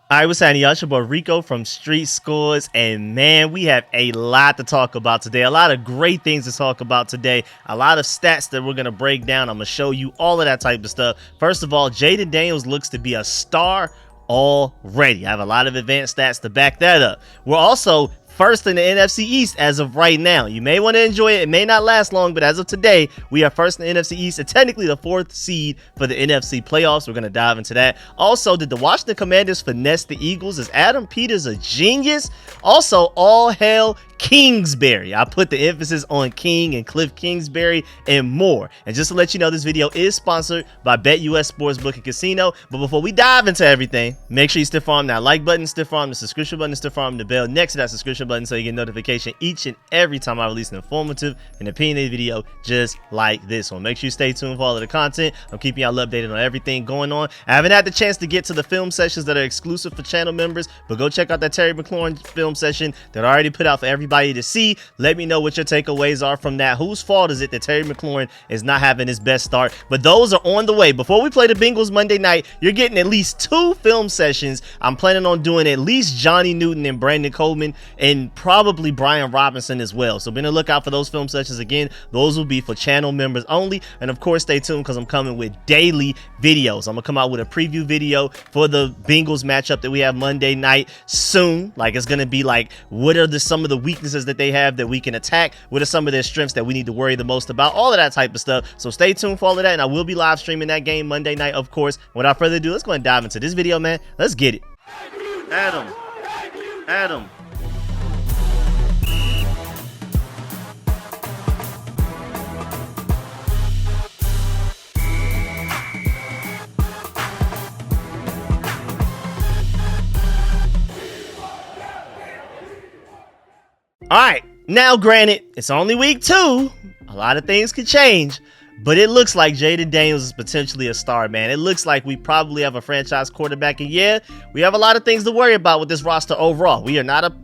All right, what's happening, y'all? It's your boy Rico from StreetScores, and man, we have a lot to talk about today. A lot of great things to talk about today. A lot of stats that we're going to break down. I'm going to show you all of that type of stuff. First of all, Jayden Daniels looks to be a star already. I have a lot of advanced stats to back that up. We're also first in the NFC East as of right now. You may want to enjoy it. It may not last long, but as of today, we are first in the NFC East and technically the 4th seed for the NFC playoffs. We're going to dive into that. Also, did the Washington Commanders finesse the Eagles? Is Adam Peters a genius? Also, all hail KINGsbury. I put the emphasis on King and Cliff Kingsbury and more. And just to let you know, this video is sponsored by BetUS Sportsbook and Casino. But before we dive into everything, make sure you stiff arm that like button, stiff arm the subscription button, stiff arm the bell next to that subscription button so you get notification each and every time I release an informative and opinionated video just like this one. Make sure you stay tuned for all of the content. I'm keeping y'all updated on everything going on. I haven't had the chance to get to the film sessions that are exclusive for channel members, but go check out that Terry McLaurin film session that I already put out for everybody to see. Let me know what your takeaways are from that. Whose fault is it that Terry McLaurin is not having his best start? But those are on the way. Before we play the Bengals Monday night, you're getting at least 2 film sessions. I'm planning on doing at least Johnny Newton and Brandon Coleman and probably Brian Robinson as well. So be on the lookout for those film sessions. Again, those will be for channel members only. And of course, stay tuned because I'm coming with daily videos. I'm gonna come out with a preview video for the Bengals matchup that we have Monday night soon. Like, it's gonna be like, what are some of the weaknesses that they have that we can attack? What are some of their strengths that we need to worry the most about? All of that type of stuff. So stay tuned for all of that, and I will be live streaming that game Monday night, of course. Without further ado, let's go and dive into this video, man. Let's get it. Adam. All right, now granted, it's only week 2. A lot of things could change, but it looks like Jayden Daniels is potentially a star, man. It looks like we probably have a franchise quarterback, and yeah, we have a lot of things to worry about with this roster overall. We are not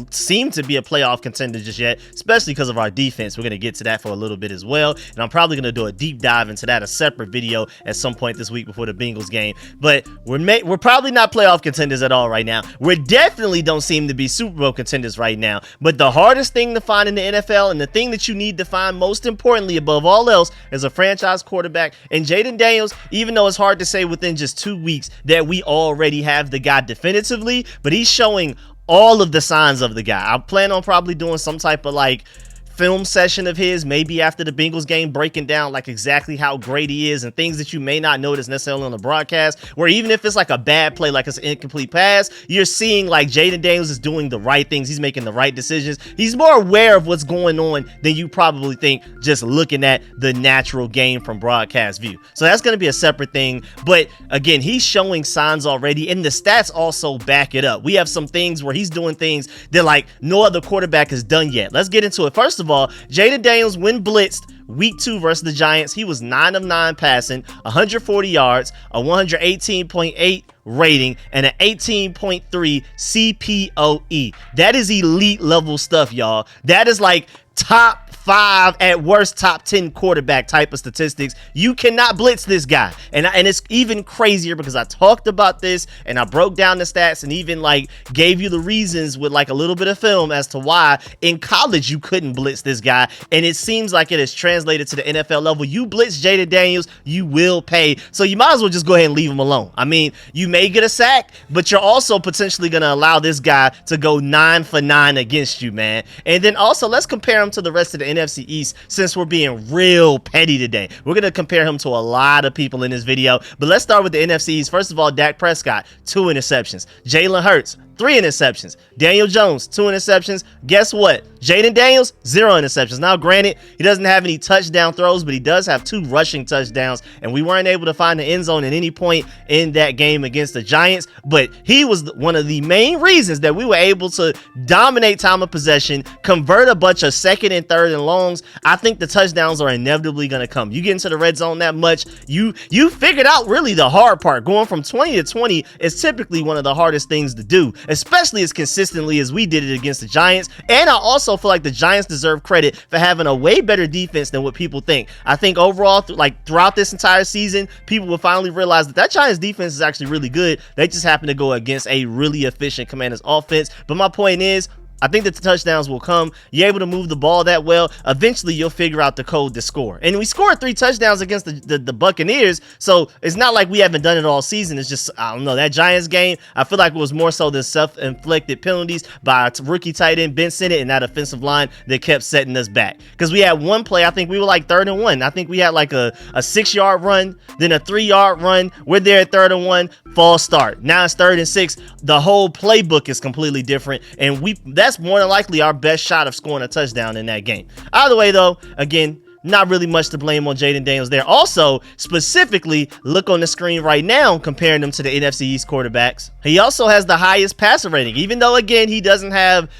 seem to be a playoff contender just yet, especially because of our defense. We're going to get to that for a little bit as well, and I'm probably going to do a deep dive into that, a separate video at some point this week before the Bengals game. But we're probably not playoff contenders at all right now. We definitely don't seem to be Super Bowl contenders right now. But the hardest thing to find in the NFL, and the thing that you need to find most importantly above all else, is a franchise quarterback. And Jayden Daniels, even though it's hard to say within just 2 weeks that we already have the guy definitively, but he's showing all of the signs of the guy. I plan on probably doing some type of like film session of his, maybe after the Bengals game, breaking down like exactly how great he is and things that you may not notice necessarily on the broadcast, where even if it's like a bad play, like it's an incomplete pass, you're seeing like Jayden Daniels is doing the right things. He's making the right decisions. He's more aware of what's going on than you probably think just looking at the natural game from broadcast view. So that's going to be a separate thing. But again, he's showing signs already, and the stats also back it up. We have some things where he's doing things that like no other quarterback has done yet. Let's get into it. First of all, Jayden Daniels, when blitzed week 2 versus the Giants, he was 9 of 9 passing, 140 yards, a 118.8 rating, and an 18.3 CPOE. That is elite level stuff, y'all. That is like top 5, at worst top 10 quarterback type of statistics. You cannot blitz this guy, and it's even crazier because I talked about this and I broke down the stats and even like gave you the reasons with like a little bit of film as to why in college you couldn't blitz this guy, and it seems like it has translated to the NFL level. You blitz Jayden Daniels, you will pay, so you might as well just go ahead and leave him alone. I mean, you may get a sack, but you're also potentially going to allow this guy to go 9 for 9 against you, man. And then also, let's compare him to the rest of the NFC East, since we're being real petty today. We're going to compare him to a lot of people in this video, but let's start with the NFC East. First of all, Dak Prescott, 2 interceptions. Jalen Hurts, 3 interceptions. Daniel Jones, 2 interceptions. Guess what? Jayden Daniels, 0 interceptions. Now, granted, he doesn't have any touchdown throws, but he does have 2 rushing touchdowns, and we weren't able to find the end zone at any point in that game against the Giants, but he was one of the main reasons that we were able to dominate time of possession, convert a bunch of 2nd and 3rd and longs. I think the touchdowns are inevitably going to come. You get into the red zone that much, you figured out really the hard part. Going from 20 to 20 is typically one of the hardest things to do. especially as consistently as we did it against the Giants. And I also feel like the Giants deserve credit for having a way better defense than what people think. I think overall, throughout this entire season, people will finally realize that Giants defense is actually really good. They just happen to go against a really efficient Commanders offense. But my point is, I think that the touchdowns will come. You're able to move the ball that well. Eventually, you'll figure out the code to score. And we scored 3 touchdowns against the Buccaneers, so it's not like we haven't done it all season. It's just, I don't know, that Giants game, I feel like it was more so than self-inflicted penalties by our rookie tight end, Ben Sinnott, and that offensive line that kept setting us back. Because we had one play, I think we were like 3rd and 1. I think we had like a 6-yard run, then a 3-yard run. We're there at 3rd and 1, false start. Now it's 3rd and 6. The whole playbook is completely different, and that's more than likely our best shot of scoring a touchdown in that game. Either way, though, again, not really much to blame on Jayden Daniels there. Also, specifically, look on the screen right now, comparing them to the NFC East quarterbacks. He also has the highest passer rating, even though, again, he doesn't have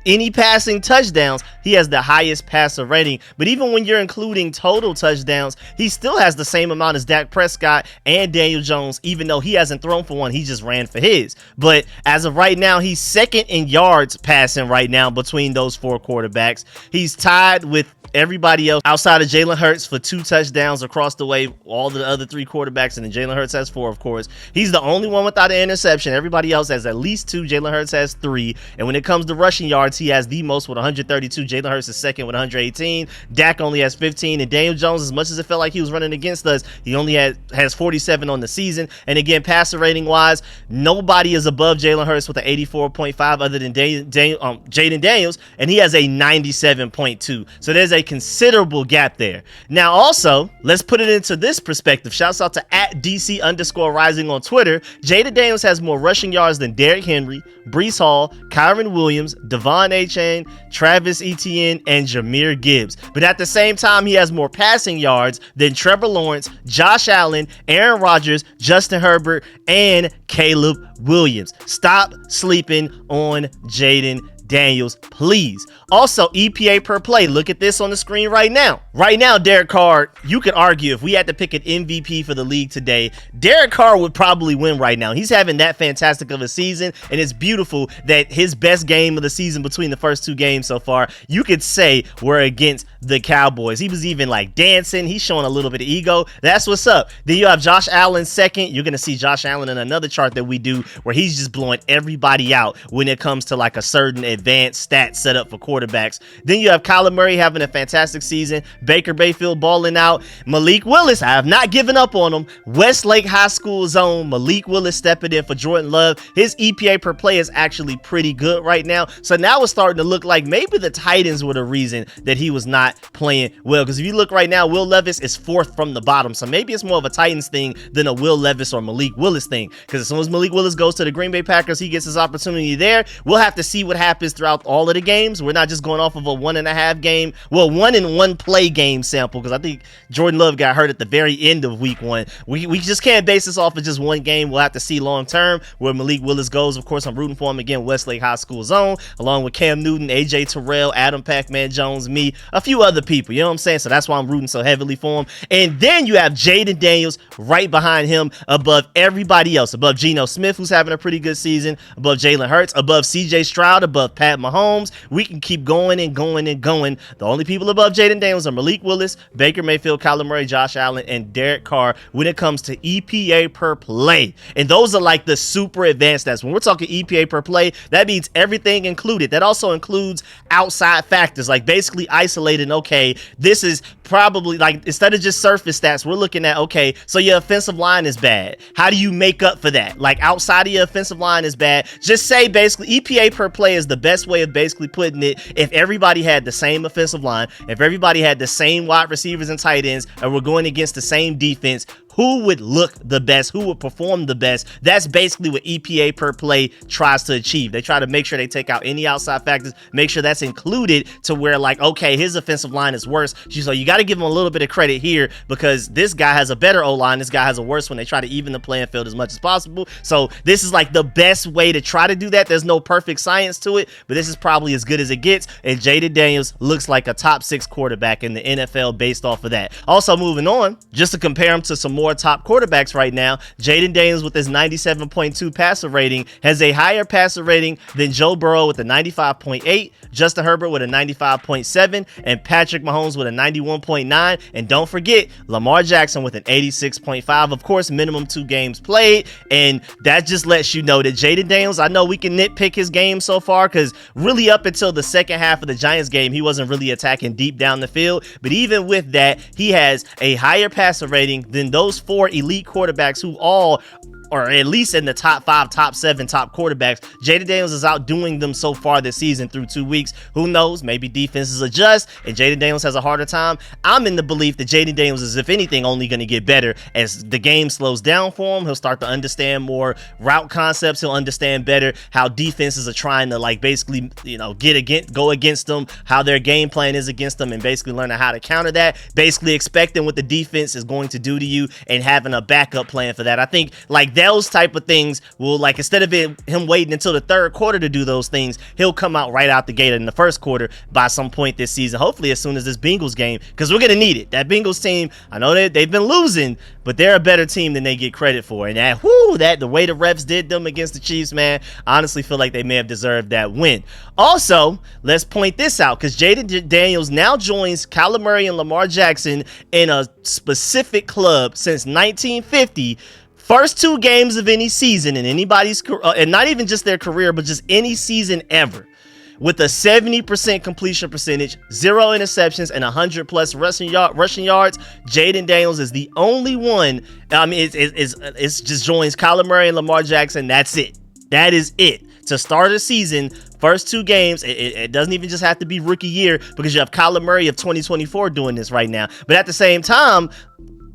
any passing touchdowns. He has the highest passer rating. But even when you're including total touchdowns, he still has the same amount as Dak Prescott and Daniel Jones, even though he hasn't thrown for one. He just ran for his. But as of right now, he's 2nd in yards passing right now between those 4 quarterbacks. He's tied with everybody else outside of Jalen Hurts for 2 touchdowns across the way, all the other 3 quarterbacks, and then Jalen Hurts has 4, of course. He's the only one without an interception. Everybody else has at least 2. Jalen Hurts has 3. And when it comes to rushing yards, he has the most with 132. Jalen Hurts is 2nd with 118. Dak only has 15. And Daniel Jones, as much as it felt like he was running against us, he only has 47 on the season. And again, passer rating wise, nobody is above Jalen Hurts with an 84.5 other than Jayden Daniels, and he has a 97.2. So there's a considerable gap there. Now also, let's put it into this perspective. Shouts out to @DC_rising on Twitter. Jayden Daniels has more rushing yards than Derrick Henry, Breece Hall, Kyron Williams, Devon Achane, Travis Etienne, and Jahmyr Gibbs. But at the same time, he has more passing yards than Trevor Lawrence, Josh Allen, Aaron Rodgers, Justin Herbert, and Caleb Williams. Stop sleeping on Jayden Daniels, please. Also, EPA per play. Look at this on the screen right now. Right now, Derek Carr, you could argue if we had to pick an MVP for the league today, Derek Carr would probably win right now. He's having that fantastic of a season, and it's beautiful that his best game of the season between the first 2 games so far, you could say, were against the Cowboys. He was even like dancing. He's showing a little bit of ego. That's what's up. Then you have Josh Allen 2nd. You're going to see Josh Allen in another chart that we do where he's just blowing everybody out when it comes to like a certain advanced stat set up for quarterbacks. Then you have Kyler Murray having a fantastic season, Baker Mayfield balling out, Malik Willis, I have not given up on him, Westlake High School zone, Malik Willis stepping in for Jordan Love. His EPA per play is actually pretty good right now. So now it's starting to look like maybe the Titans were the reason that he was not playing well, because if you look right now, Will Levis is 4th from the bottom. So maybe it's more of a Titans thing than a Will Levis or Malik Willis thing, because as soon as Malik Willis goes to the Green Bay Packers, he gets his opportunity there. We'll have to see what happens throughout all of the games. We're not just going off of a 1.5 game, well, 1 play game sample, because I think Jordan Love got hurt at the very end of week 1. We just can't base this off of just 1 game. We'll have to see long term where Malik Willis goes. Of course, I'm rooting for him again, Westlake High School zone, along with Cam Newton, AJ Terrell, Adam Pac-Man Jones, me, a few other people, you know what I'm saying? So that's why I'm rooting so heavily for him. And then you have Jayden Daniels right behind him, above everybody else, above Geno Smith, who's having a pretty good season, above Jalen Hurts, above CJ Stroud, above Pat Mahomes. We can keep going and going and going. The only people above Jayden Daniels are Malik Willis, Baker Mayfield, Kyler Murray, Josh Allen, and Derek Carr when it comes to EPA per play. And those are like the super advanced stats. When we're talking EPA per play, that means everything included. That also includes outside factors, like basically isolating, okay, this is probably like, instead of just surface stats, we're looking at, okay, so your offensive line is bad. How do you make up for that? Like outside of your offensive line is bad. Just say basically EPA per play is the best way of basically putting it. If everybody had the same offensive line, if everybody had the same wide receivers and tight ends, and we're going against the same defense, who would look the best, who would perform the best? That's basically what EPA per play tries to achieve. They try to make sure they take out any outside factors, make sure that's included to where like, okay, his offensive line is worse. So you got to give him a little bit of credit here because this guy has a better O-line, this guy has a worse one. They try to even the playing field as much as possible. So this is like the best way to try to do that. There's no perfect science to it, but this is probably as good as it gets. And Jayden Daniels looks like a top 6 quarterback in the NFL based off of that. Also moving on, just to compare him to some more more top quarterbacks right now. Jayden Daniels with his 97.2 passer rating has a higher passer rating than Joe Burrow with a 95.8, Justin Herbert with a 95.7, and Patrick Mahomes with a 91.9. And don't forget Lamar Jackson with an 86.5. Of course, minimum 2 games played, and that just lets you know that Jayden Daniels, I know we can nitpick his game so far because really up until the second half of the Giants game, he wasn't really attacking deep down the field. But even with that, he has a higher passer rating than those 4 elite quarterbacks who all or at least in the top 5, top 7, top quarterbacks. Jayden Daniels is outdoing them so far this season through 2 weeks. Who knows? Maybe defenses adjust and Jayden Daniels has a harder time. I'm in the belief that Jayden Daniels is, if anything, only going to get better as the game slows down for him. He'll start to understand more route concepts. He'll understand better how defenses are trying to basically, go against them, how their game plan is against them, and basically learning how to counter that. Basically expecting what the defense is going to do to you and having a backup plan for that. I think those type of things will, instead of him waiting until the third quarter to do those things, he'll come out right out the gate in the first quarter by some point this season, hopefully as soon as this Bengals game, because we're going to need it. That Bengals team, I know that they've been losing, but they're a better team than they get credit for. And the way the refs did them against the Chiefs, man, I honestly feel like they may have deserved that win. Also, let's point this out, because Jayden Daniels now joins Kyler Murray and Lamar Jackson in a specific club since 1950. First 2 games of any season in anybody's and not even just their career, but just any season ever, with a 70% completion percentage, 0 interceptions, and 100+ rushing yards. Jayden Daniels is the only one. It's just joins Kyler Murray and Lamar Jackson. That's it. That is it. To start a season, first 2 games, it doesn't even just have to be rookie year, because you have Kyler Murray of 2024 doing this right now. But at the same time,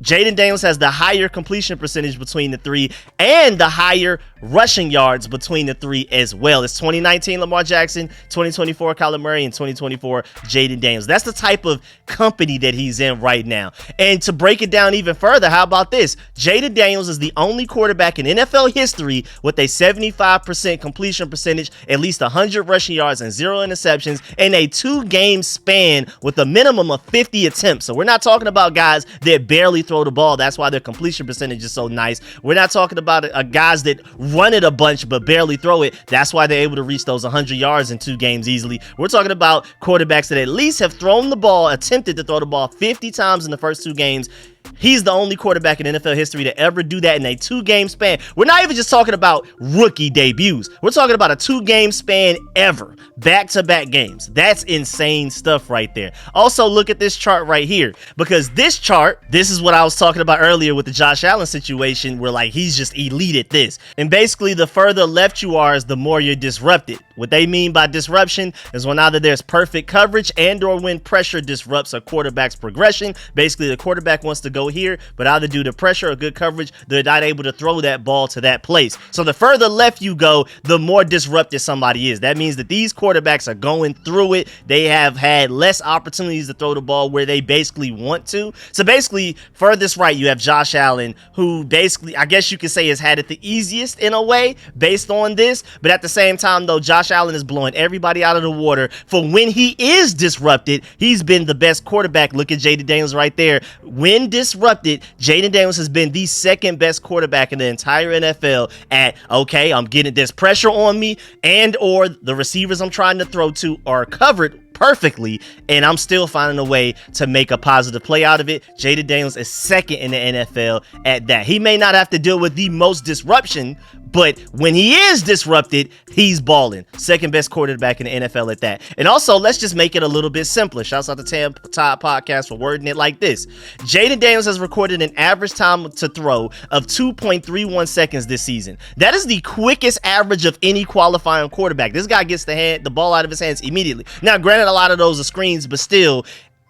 Jayden Daniels has the higher completion percentage between the 3 and the higher rushing yards between the 3 as well. It's 2019 Lamar Jackson, 2024 Kyler Murray, and 2024 Jayden Daniels. That's the type of company that he's in right now. And to break it down even further, how about this? Jayden Daniels is the only quarterback in NFL history with a 75% completion percentage, at least 100 rushing yards, and 0 interceptions in a 2-game span with a minimum of 50 attempts. So we're not talking about guys that barely throw the ball. That's why their completion percentage is so nice. We're not talking about guys that run it a bunch but barely throw it. That's why they're able to reach those 100 yards in 2 games easily. We're talking about quarterbacks that at least have thrown the ball, attempted to throw the ball 50 times in the first 2 games. He's the only quarterback in NFL history to ever do that in a 2-game span. We're not even just talking about rookie debuts. We're talking about a 2-game span ever. Back-to-back games. That's insane stuff right there. Also, look at this chart right here, because this chart, this is what I was talking about earlier with the Josh Allen situation, where he's just elite at this. And basically, the further left you are is the more you're disrupted. What they mean by disruption is when either there's perfect coverage and or when pressure disrupts a quarterback's progression. Basically, the quarterback wants to go here, but either due to pressure or good coverage, they're not able to throw that ball to that place. So the further left you go, the more disrupted somebody is. That means that these quarterbacks are going through it. They have had less opportunities to throw the ball where they basically want to. So basically, furthest right, you have Josh Allen, who basically, I guess you could say, has had it the easiest in a way based on this. But at the same time, though, Josh Allen is blowing everybody out of the water. For when he is disrupted, he's been the best quarterback. Look at Jayden Daniels right there. When disrupted, Jayden Daniels has been the second best quarterback in the entire NFL at, okay, I'm getting this pressure on me, and or the receivers I'm trying to throw to are covered perfectly, and I'm still finding a way to make a positive play out of it. Jayden Daniels is second in the NFL at that. He may not have to deal with the most disruption, but when he is disrupted, he's balling. Second best quarterback in the NFL at that. And also, let's just make it a little bit simpler. Shouts out to Tam Todd Podcast for wording it like this. Jayden Daniels has recorded an average time to throw of 2.31 seconds this season. That is the quickest average of any qualifying quarterback. This guy gets the ball out of his hands immediately. Now, granted, a lot of those are screens, but still,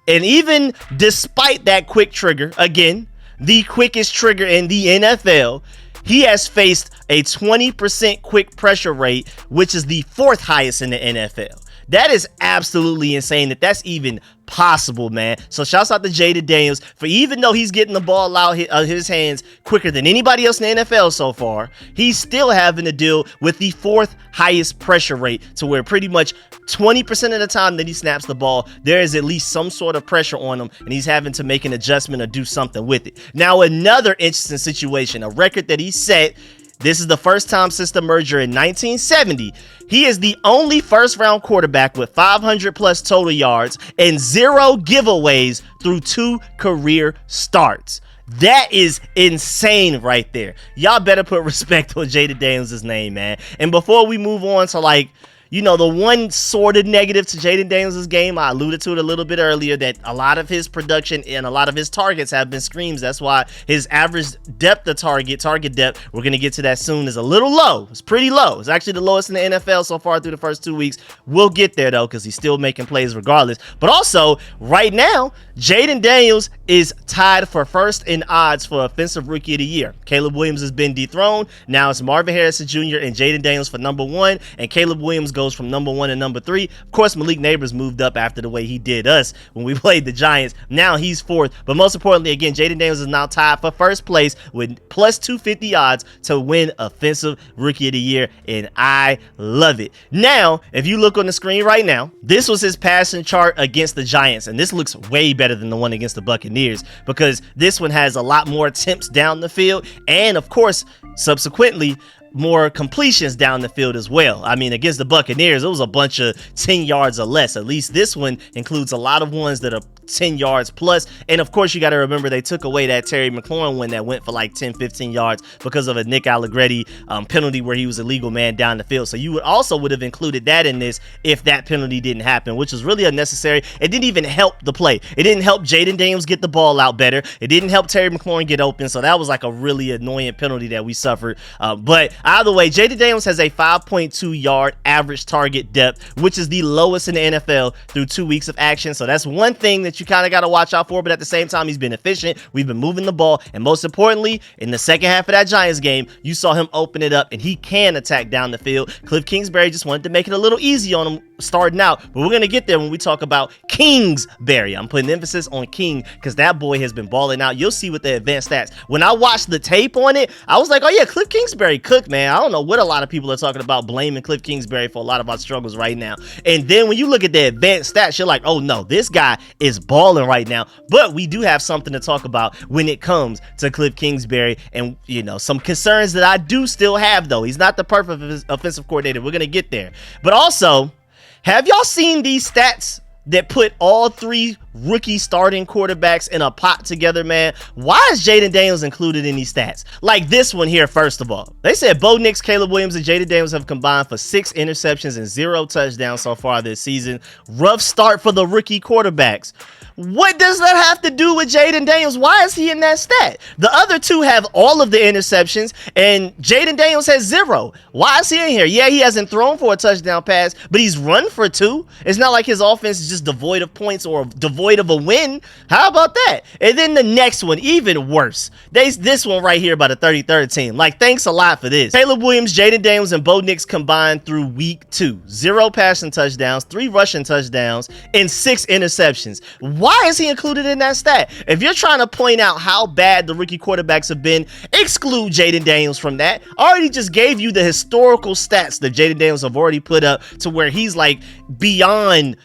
and even despite that quick trigger, again, the quickest trigger in the NFL, he has faced a 20% quick pressure rate, which is the 4th highest in the NFL. That is absolutely insane that that's even possible, man. So shouts out to Jayden Daniels for, even though he's getting the ball out his hands quicker than anybody else in the NFL so far, he's still having to deal with the 4th highest pressure rate, to where pretty much 20% of the time that he snaps the ball, there is at least some sort of pressure on him, and he's having to make an adjustment or do something with it. Now, another interesting situation, a record that he set. This is the first time since the merger in 1970. He is the only first-round quarterback with 500-plus total yards and 0 giveaways through 2 career starts. That is insane right there. Y'all better put respect on Jayden Daniels' name, man. And before we move on to, like, you know, the one sort of negative to Jayden Daniels' game, I alluded to it a little bit earlier, that a lot of his production and a lot of his targets have been screens. That's why his average depth of target depth, we're going to get to that soon, is a little low. It's pretty low. It's actually the lowest in the NFL so far through the first 2 weeks. We'll get there, though, because he's still making plays regardless. But also, right now, Jayden Daniels is tied for first in odds for Offensive Rookie of the Year. Caleb Williams has been dethroned. Now it's Marvin Harrison Jr. and Jayden Daniels for number 1, and Caleb Williams goes from number 1 and number 3. Of course, Malik Neighbors moved up after the way he did us when we played the Giants. Now he's 4th. But most importantly, again, Jayden Daniels is now tied for first place with plus 250 odds to win Offensive Rookie of the Year, and I love it. Now, if you look on the screen right now, this was his passing chart against the Giants, and this looks way better than the one against the Buccaneers, because this one has a lot more attempts down the field, and of course, subsequently, more completions down the field as well. I mean, against the Buccaneers, it was a bunch of 10 yards or less. At least this one includes a lot of ones that are 10 yards plus. And of course, you got to remember they took away that Terry McLaurin one that went for like 10, 15 yards because of a Nick Allegretti penalty where he was a legal man down the field. So you would have included that in this if that penalty didn't happen, which was really unnecessary. It didn't even help the play. It didn't help Jayden Daniels get the ball out better. It didn't help Terry McLaurin get open. So that was like a really annoying penalty that we suffered. But either way, Jayden Daniels has a 5.2 yard average target depth, which is the lowest in the NFL through 2 weeks of action. So that's one thing that you kind of got to watch out for. But at the same time, he's been efficient. We've been moving the ball. And most importantly, in the second half of that Giants game, you saw him open it up, and he can attack down the field. Cliff Kingsbury just wanted to make it a little easy on him starting out. But we're going to get there when we talk about Kingsbury. I'm putting emphasis on King because that boy has been balling out. You'll see with the advanced stats. When I watched the tape on it, I was like, oh yeah, Cliff Kingsbury cooked, man. I don't know what a lot of people are talking about, blaming Cliff Kingsbury for a lot of our struggles right now. And then when you look at the advanced stats, you're like, oh no, this guy is balling right now. But we do have something to talk about when it comes to Cliff Kingsbury, and you know, some concerns that I do still have, though. He's not the perfect offensive coordinator. We're gonna get there. But also, have y'all seen these stats that put all three rookie starting quarterbacks in a pot together, man? Why is Jayden Daniels included in these stats? Like this one here, first of all. They said Bo Nix, Caleb Williams, and Jayden Daniels have combined for 6 interceptions and 0 touchdowns so far this season. Rough start for the rookie quarterbacks. What does that have to do with Jayden Daniels? Why is he in that stat? The other two have all of the interceptions, and Jayden Daniels has 0. Why is he in here? Yeah, he hasn't thrown for a touchdown pass, but he's run for 2. It's not like his offense is just devoid of points or devoid of a win. How about that? And then the next one, even worse. This one right here by the 33rd team. Like, thanks a lot for this. Caleb Williams, Jayden Daniels, and Bo Nix combined through week 2. 0 passing touchdowns, 3 rushing touchdowns, and 6 interceptions. Why is he included in that stat? If you're trying to point out how bad the rookie quarterbacks have been, exclude Jayden Daniels from that. I already just gave you the historical stats that Jayden Daniels have already put up to where he's like beyond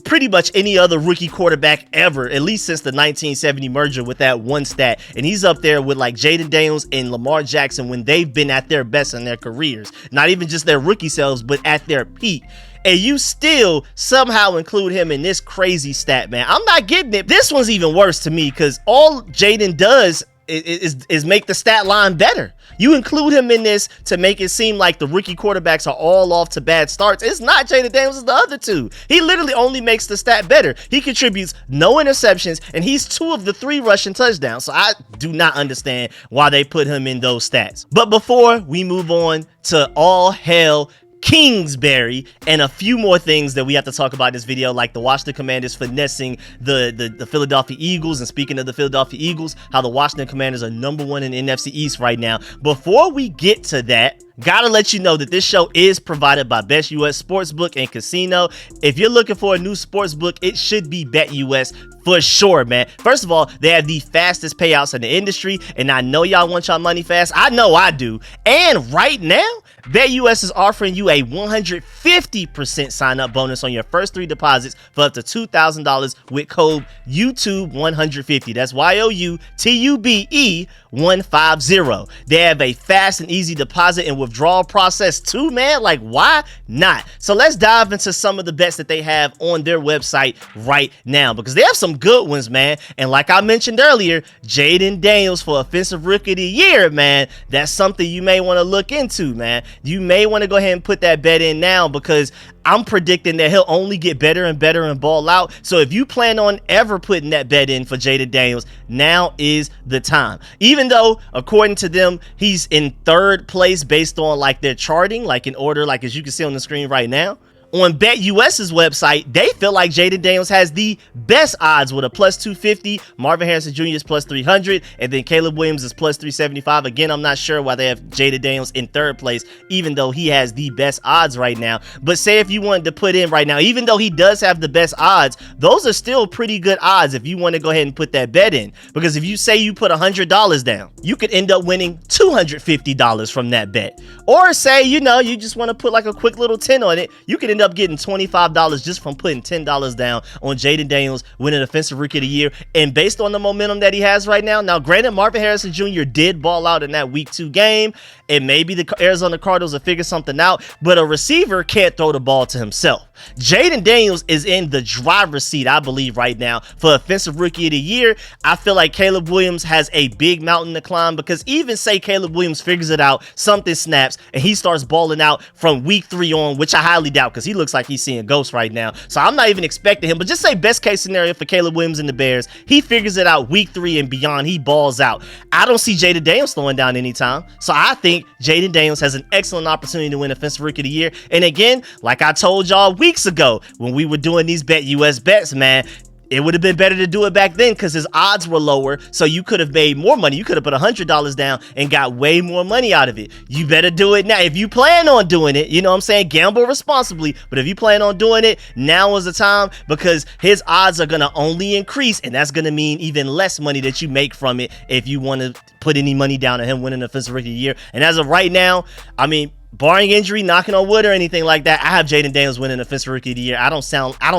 pretty much any other rookie quarterback ever, at least since the 1970 merger with that one stat. And he's up there with like Jayden Daniels and Lamar Jackson when they've been at their best in their careers. Not even just their rookie selves, but at their peak. And you still somehow include him in this crazy stat, man. I'm not getting it. This one's even worse to me because all Jayden does is make the stat line better. You include him in this to make it seem like the rookie quarterbacks are all off to bad starts. It's not Jayden Daniels, it's the other two. He literally only makes the stat better. He contributes no interceptions, and he's 2 of the 3 rushing touchdowns. So I do not understand why they put him in those stats. But before we move on to all hell Kingsbury and a few more things that we have to talk about in this video, like the Washington Commanders finessing the Philadelphia Eagles. And speaking of the Philadelphia Eagles, how the Washington Commanders are #1 in NFC East right now. Before we get to that, Gotta let you know that this show is provided by Best US Sportsbook and Casino. If you're looking for a new sportsbook, it should be BetUS for sure, man. First of all, they have the fastest payouts in the industry, and I know y'all want y'all money fast. I know I do. And right now, BetUS is offering you a 150% sign-up bonus on your first 3 deposits for up to $2,000 with code YouTube150. That's YOUTUBE 150. They have a fast and easy deposit and withdrawal process too, man. Like, why not? So let's dive into some of the bets that they have on their website right now, because they have some good ones, man. And like I mentioned earlier, Jayden Daniels for Offensive Rookie of the Year, man. That's something you may want to look into, man. You may want to go ahead and put that bet in now, because I'm predicting that he'll only get better and better and ball out. So if you plan on ever putting that bet in for Jayden Daniels, now is the time. Even though, according to them, he's in 3rd place based on like their charting, like in order, like as you can see on the screen right now. On BetUS's website, they feel like Jayden Daniels has the best odds with a plus 250. Marvin Harrison Jr. is plus 300, and then Caleb Williams is plus 375. Again, I'm not sure why they have Jayden Daniels in 3rd place, even though he has the best odds right now. But say if you wanted to put in right now, even though he does have the best odds, those are still pretty good odds if you want to go ahead and put that bet in. Because if you say you put $100 down, you could end up winning $250 from that bet. Or say, you know, you just want to put like a quick little 10 on it, you could end up getting $25 just from putting $10 down on Jayden Daniels winning Offensive Rookie of the Year. And based on the momentum that he has right now, granted, Marvin Harrison Jr. did ball out in that Week 2 game, and maybe the Arizona Cardinals will figure something out, but a receiver can't throw the ball to himself. Jayden Daniels is in the driver's seat, I believe, right now for Offensive Rookie of the Year. I feel like Caleb Williams has a big mountain to climb, because even say Caleb Williams figures it out, something snaps, and he starts balling out from Week 3 on, which I highly doubt, because he looks like he's seeing ghosts right now. So I'm not even expecting him, but just say best case scenario for Caleb Williams and the Bears, he figures it out Week 3 and beyond, he balls out. I don't see Jayden Daniels slowing down anytime. So I think Jayden Daniels has an excellent opportunity to win Offensive Rookie of the Year. And again, like I told y'all weeks ago when we were doing these BetUS bets, man, it would have been better to do it back then because his odds were lower, so you could have made more money. You could have put $100 down and got way more money out of it. You better do it now. If you plan on doing it, you know what I'm saying? Gamble responsibly, but if you plan on doing it, now is the time, because his odds are going to only increase, and that's going to mean even less money that you make from it if you want to put any money down on him winning the Offensive Rookie of the Year. And as of right now, I mean, barring injury, knocking on wood or anything like that, I have Jayden Daniels winning Offensive Rookie of the Year. I don't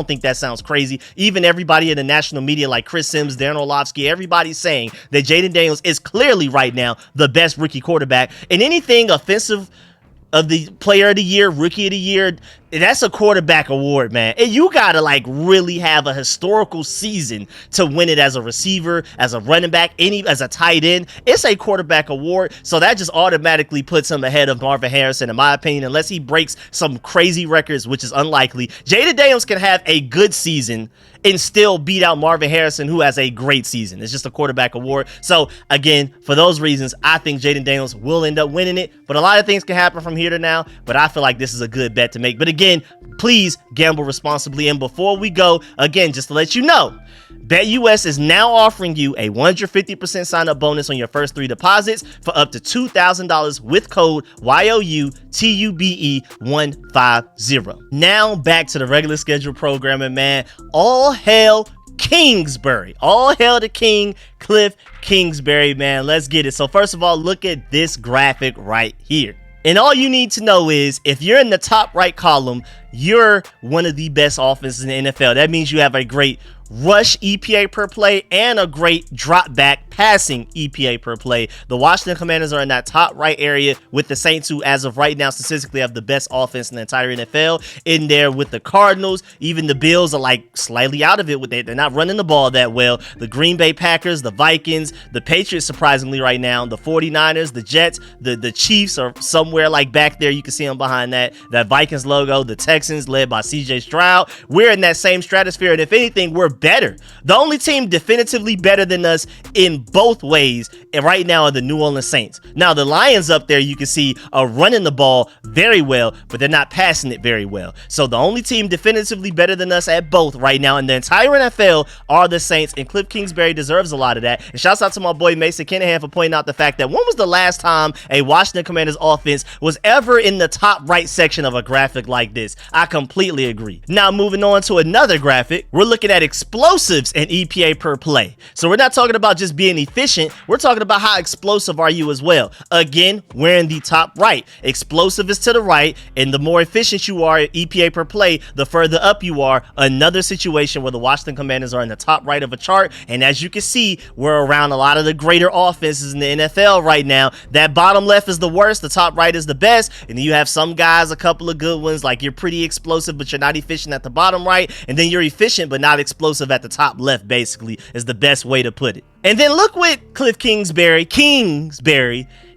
think that sounds crazy. Even everybody in the national media like Chris Sims, Darren Orlovsky, everybody's saying that Jayden Daniels is clearly right now the best rookie quarterback. And anything offensive of the Player of the Year, Rookie of the Year, that's a quarterback award, man. And you gotta like really have a historical season to win it as a receiver, as a running back, as a tight end. It's a quarterback award, so that just automatically puts him ahead of Marvin Harrison, in my opinion, unless he breaks some crazy records, which is unlikely. Jayden Daniels can have a good season and still beat out Marvin Harrison, who has a great season. It's just a quarterback award. So again, for those reasons, I think Jayden Daniels will end up winning it, but a lot of things can happen from here to now, but I feel like this is a good bet to make. But again, please gamble responsibly. And before we go, again, just to let you know, BetUS is now offering you a 150% sign-up bonus on your first 3 deposits for up to $2,000 with code YOUTUBE150. Now back to the regular schedule programming, man. All hail Kingsbury. All hail to King Cliff Kingsbury, man. Let's get it. So first of all, look at this graphic right here. And all you need to know is if you're in the top right column, you're one of the best offenses in the NFL. That means you have a great rush EPA per play and a great drop back passing EPA per play. The Washington Commanders are in that top right area with the Saints, who as of right now statistically have the best offense in the entire NFL. In there with the Cardinals, even the Bills are like slightly out of it with it. They're not running the ball that well. The Green Bay Packers, the Vikings, the Patriots surprisingly right now, the 49ers, the Jets, the Chiefs are somewhere like back there. You can see them behind that Vikings logo. The Texans led by CJ Stroud. We're in that same stratosphere, and if anything, we're better. The only team definitively better than us in both ways and right now are the New Orleans Saints. Now, the Lions up there, you can see, are running the ball very well, but they're not passing it very well. So the only team definitively better than us at both right now in the entire NFL are the Saints, and Cliff Kingsbury deserves a lot of that. And shouts out to my boy Mason Kinahan for pointing out the fact that when was the last time a Washington Commanders offense was ever in the top right section of a graphic like this? I completely agree. Now, moving on to another graphic, we're looking at explosives and EPA per play. So we're not talking about just being efficient, we're talking about how explosive are you as well. Again, we're in the top right. Explosive is to the right, and the more efficient you are at EPA per play, the further up you are. Another situation where the Washington Commanders are in the top right of a chart, and as you can see, we're around a lot of the greater offenses in the NFL right now. That bottom left is the worst, the top right is the best, and then you have some guys, a couple of good ones, like you're pretty explosive, but you're not efficient at the bottom right, and then you're efficient but not explosive at the top left, basically, is the best way to put it. And then look what Cliff Kingsbury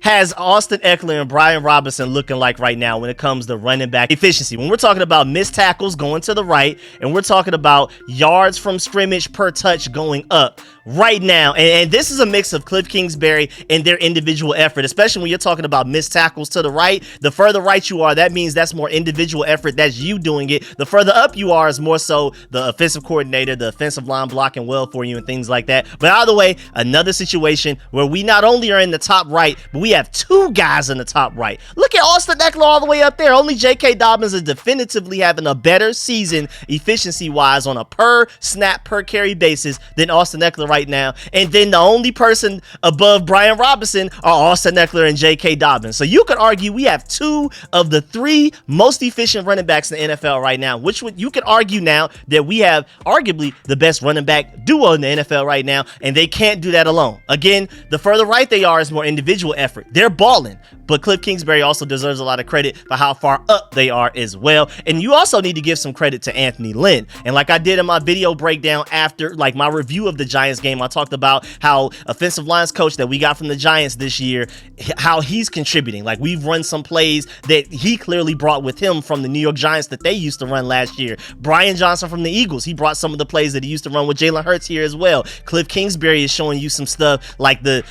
has Austin Ekeler and Brian Robinson looking like right now when it comes to running back efficiency. When we're talking about missed tackles going to the right, and we're talking about yards from scrimmage per touch going up right now, and this is a mix of Cliff Kingsbury and their individual effort, especially when you're talking about missed tackles to the right. The further right you are, that means that's more individual effort, that's you doing it. The further up you are is more so the offensive coordinator, the offensive line blocking well for you and things like that. But either way, another situation where we not only are in the top right, but we have two guys in the top right. Look at Austin Ekeler all the way up there. Only J.K. Dobbins is definitively having a better season efficiency-wise on a per snap, per carry basis than Austin Ekeler right now. And then the only person above Brian Robinson are Austin Ekeler and J.K. Dobbins. So you could argue we have two of the three most efficient running backs in the NFL right now, which you could argue now that we have arguably the best running back duo in the NFL right now, and they can't do that alone. Again, the further right they are is more individual effort. They're balling, but Cliff Kingsbury also deserves a lot of credit for how far up they are as well. And you also need to give some credit to Anthony Lynn. And like I did in my video breakdown after like my review of the Giants game, I talked about how offensive lines coach that we got from the Giants this year, how he's contributing. Like we've run some plays that he clearly brought with him from the New York Giants that they used to run last year. Brian Johnson from the Eagles, he brought some of the plays that he used to run with Jalen Hurts here as well. Cliff Kingsbury is showing you some stuff like the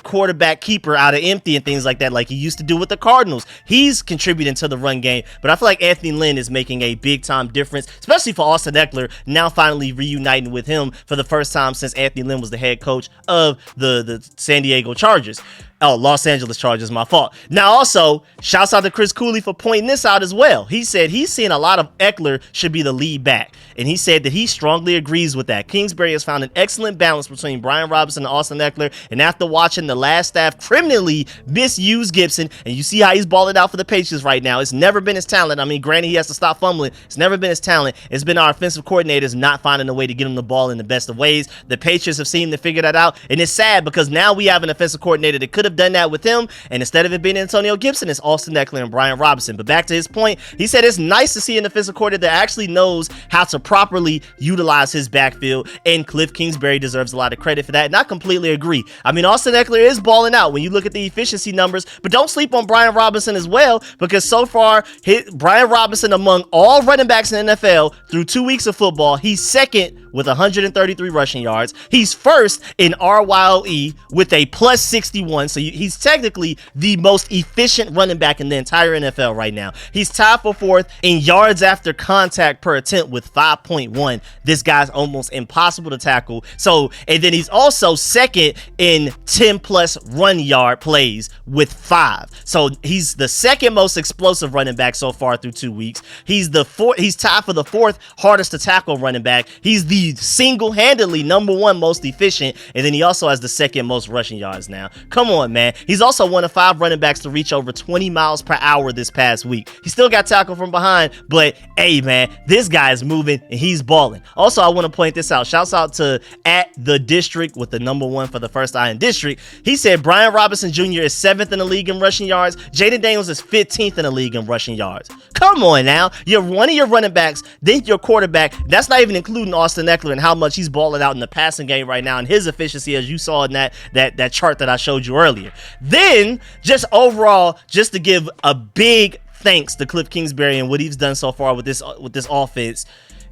quarterback keeper out of empty and things like that, like he used to do with the Cardinals. He's contributing to the run game, but I feel like Anthony Lynn is making a big time difference, especially for Austin Ekeler, now finally reuniting with him for the first time since Anthony Lynn was the head coach of the San Diego Chargers. Oh, Los Angeles Chargers, my fault. Now, also, shouts out to Chris Cooley for pointing this out as well. He said he's seeing a lot of Ekeler should be the lead back, and he said that he strongly agrees with that. Kingsbury has found an excellent balance between Brian Robinson and Austin Ekeler, and after watching the last staff criminally misuse Gibson, and you see how he's balling out for the Patriots right now, it's never been his talent. I mean, granted, he has to stop fumbling. It's never been his talent. It's been our offensive coordinators not finding a way to get him the ball in the best of ways. The Patriots have seemed to figure that out, and it's sad because now we have an offensive coordinator that could have done that with him, and instead of it being Antonio Gibson, it's Austin Ekeler and Brian Robinson. But back to his point, he said it's nice to see an offensive coordinator that actually knows how to properly utilize his backfield, and Cliff Kingsbury deserves a lot of credit for that, and I completely agree. I mean, Austin Ekeler is balling out when you look at the efficiency numbers, but don't sleep on Brian Robinson as well, because so far, Brian Robinson, among all running backs in the NFL through 2 weeks of football, he's second with 133 rushing yards. He's first in RYOE with a plus 61, so he's technically the most efficient running back in the entire NFL right now. He's tied for fourth in yards after contact per attempt with 5.1. This guy's almost impossible to tackle. So, and then he's also second in 10 plus run yard plays with 5. So he's the second most explosive running back so far through 2 weeks. He's tied for the fourth hardest to tackle running back. He's the single-handedly number one most efficient, and then he also has the second most rushing yards now. Come on, man. He's also one of 5 running backs to reach over 20 miles per hour this past week. He still got tackled from behind, but hey, man, this guy is moving and he's balling. Also, I want to point this out. Shouts out to @the_district with the number 1 for the first eye in district. He said Brian Robinson Jr. is 7th in the league in rushing yards. Jayden Daniels is 15th in the league in rushing yards. Come on now. You're one of your running backs, then your quarterback. That's not even including Austin Ekeler and how much he's balling out in the passing game right now and his efficiency, as you saw in that chart that I showed you earlier. Then, just overall, just to give a big thanks to Cliff Kingsbury and what he's done so far with this offense.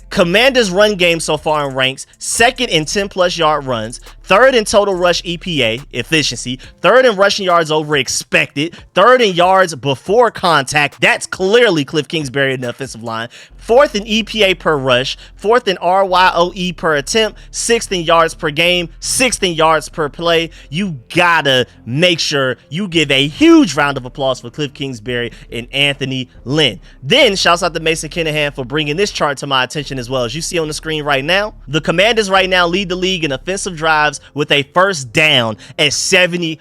Commanders' run game so far in ranks second in 10+ yard runs, third in total rush EPA efficiency, third in rushing yards over expected, third in yards before contact. That's clearly Cliff Kingsbury in the offensive line. Fourth in EPA per rush, fourth in RYOE per attempt, sixth in yards per game, sixth in yards per play. You gotta make sure you give a huge round of applause for Cliff Kingsbury and Anthony Lynn. Then shouts out to Mason Kinahan for bringing this chart to my attention as well. As you see on the screen right now, the Commanders right now lead the league in offensive drives with a first down at 74%.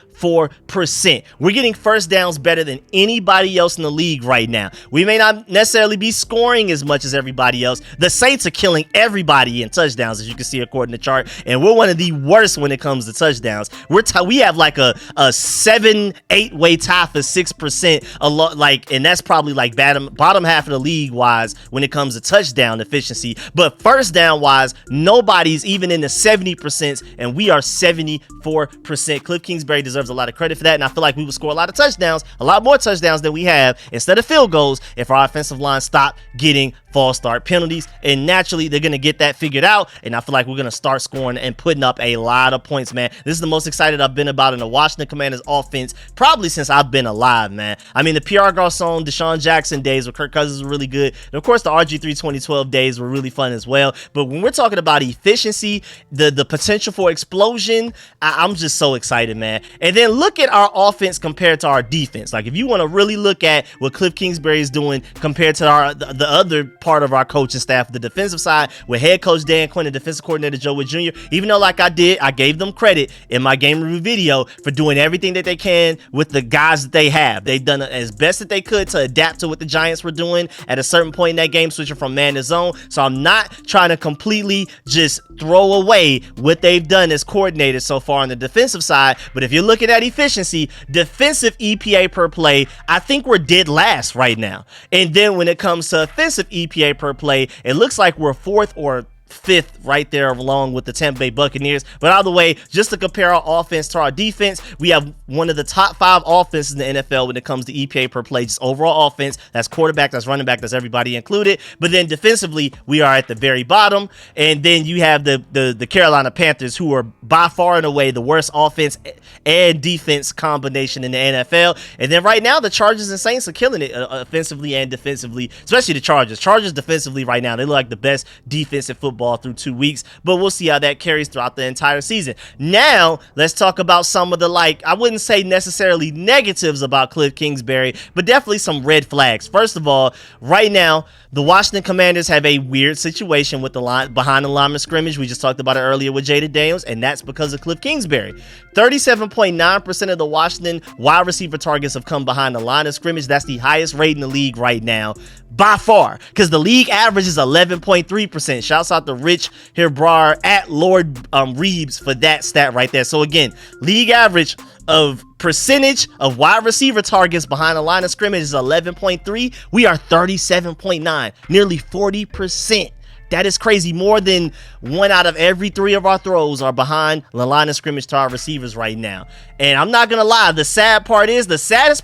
We're getting first downs better than anybody else in the league right now. We may not necessarily be scoring as much as everybody else. The Saints are killing everybody in touchdowns, as you can see according to the chart, and we're one of the worst when it comes to touchdowns. We have like a 7-8 way tie for 6%, a lot, like, and that's probably like bottom half of the league wise when it comes to touchdown efficiency. But first down wise, nobody's even in the 70%, and we are 74%. Cliff Kingsbury deserves a lot of credit for that, and I feel like we would score a lot of touchdowns, a lot more touchdowns than we have instead of field goals if our offensive line stopped getting false start penalties, and naturally they're going to get that figured out, and I feel like we're going to start scoring and putting up a lot of points, man. This is the most excited I've been about in the Washington Commanders offense probably since I've been alive, man. I mean, the Pierre Garçon, Deshaun Jackson days with Kirk Cousins were really good, and of course the RG3 2012 days were really fun as well. But when we're talking about efficiency, the potential for explosion, I'm just so excited, man. And then look at our offense compared to our defense. Like, if you want to really look at what Cliff Kingsbury is doing compared to the other part of our coaching staff, the defensive side, with head coach Dan Quinn and defensive coordinator Joe Wood Jr., even though, like I gave them credit in my game review video for doing everything that they can with the guys that they have. They've done as best that they could to adapt to what the Giants were doing at a certain point in that game, switching from man to zone. So I'm not trying to completely just throw away what they've done as coordinators so far on the defensive side. But if you're looking at efficiency, defensive EPA per play, I think we're dead last right now. And then when it comes to offensive EPA per play, it looks like we're fourth or fifth right there along with the Tampa Bay Buccaneers. But either way, just to compare our offense to our defense, we have one of the top 5 offenses in the NFL when it comes to EPA per play, just overall offense. That's quarterback, that's running back, that's everybody included. But then defensively, we are at the very bottom. And then you have the Carolina Panthers, who are by far and away the worst offense and defense combination in the NFL. And then right now, the Chargers and Saints are killing it offensively and defensively, especially the Chargers. Chargers defensively right now, they look like the best defense in football through 2 weeks, but we'll see how that carries throughout the entire season. Now, let's talk about some of the, I wouldn't say necessarily negatives about Cliff Kingsbury, but definitely some red flags. First of all, right now, the Washington Commanders have a weird situation with the line behind the line of scrimmage. We just talked about it earlier with Jayden Daniels, and that's because of Cliff Kingsbury. 37.9% of the Washington wide receiver targets have come behind the line of scrimmage. That's the highest rate in the league right now, by far, because the league average is 11.3%. Shouts out to Rich Herbrar at Lord Reeves for that stat right there. So again, league average of percentage of wide receiver targets behind the line of scrimmage is 11.3. We are 37.9, nearly 40%. That is crazy. More than 1 out of every 3 of our throws are behind the line of scrimmage to our receivers right now. And I'm not going to lie, the saddest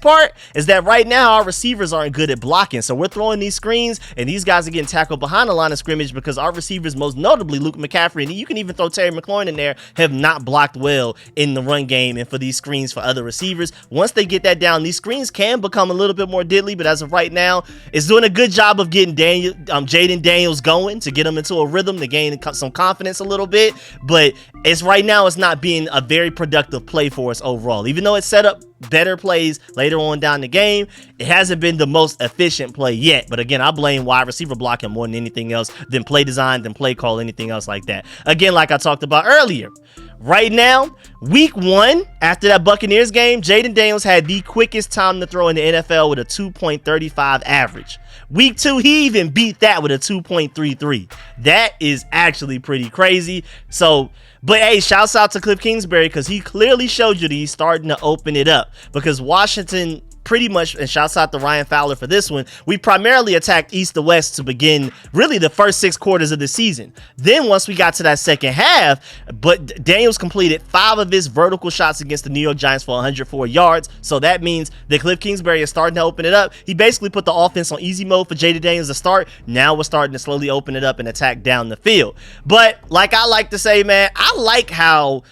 part is that right now our receivers aren't good at blocking. So we're throwing these screens and these guys are getting tackled behind the line of scrimmage because our receivers, most notably Luke McCaffrey, and you can even throw Terry McLaurin in there, have not blocked well in the run game and for these screens for other receivers. Once they get that down, these screens can become a little bit more diddly, but as of right now, it's doing a good job of getting Jayden Daniels going to get him into a rhythm, to gain some confidence a little bit. But it's right now, it's not being a very productive play for us overall. Even though it set up better plays later on down the game, it hasn't been the most efficient play yet. But again, I blame wide receiver blocking more than anything else, than play design, than play call, anything else like that. Again, like I talked about earlier, right now, week 1, after that Buccaneers game, Jayden Daniels had the quickest time to throw in the NFL with a 2.35 average. Week 2, he even beat that with a 2.33. That is actually pretty crazy. So, but hey, shouts out to Cliff Kingsbury, because he clearly showed you that he's starting to open it up, because Washington pretty much, and shouts out to Ryan Fowler for this one, we primarily attacked East to West to begin really the first 6 quarters of the season. Then once we got to that second half, but Daniels completed 5 of his vertical shots against the New York Giants for 104 yards. So that means that Cliff Kingsbury is starting to open it up. He basically put the offense on easy mode for Jayden Daniels to start. Now we're starting to slowly open it up and attack down the field. But like I like to say, man, I like how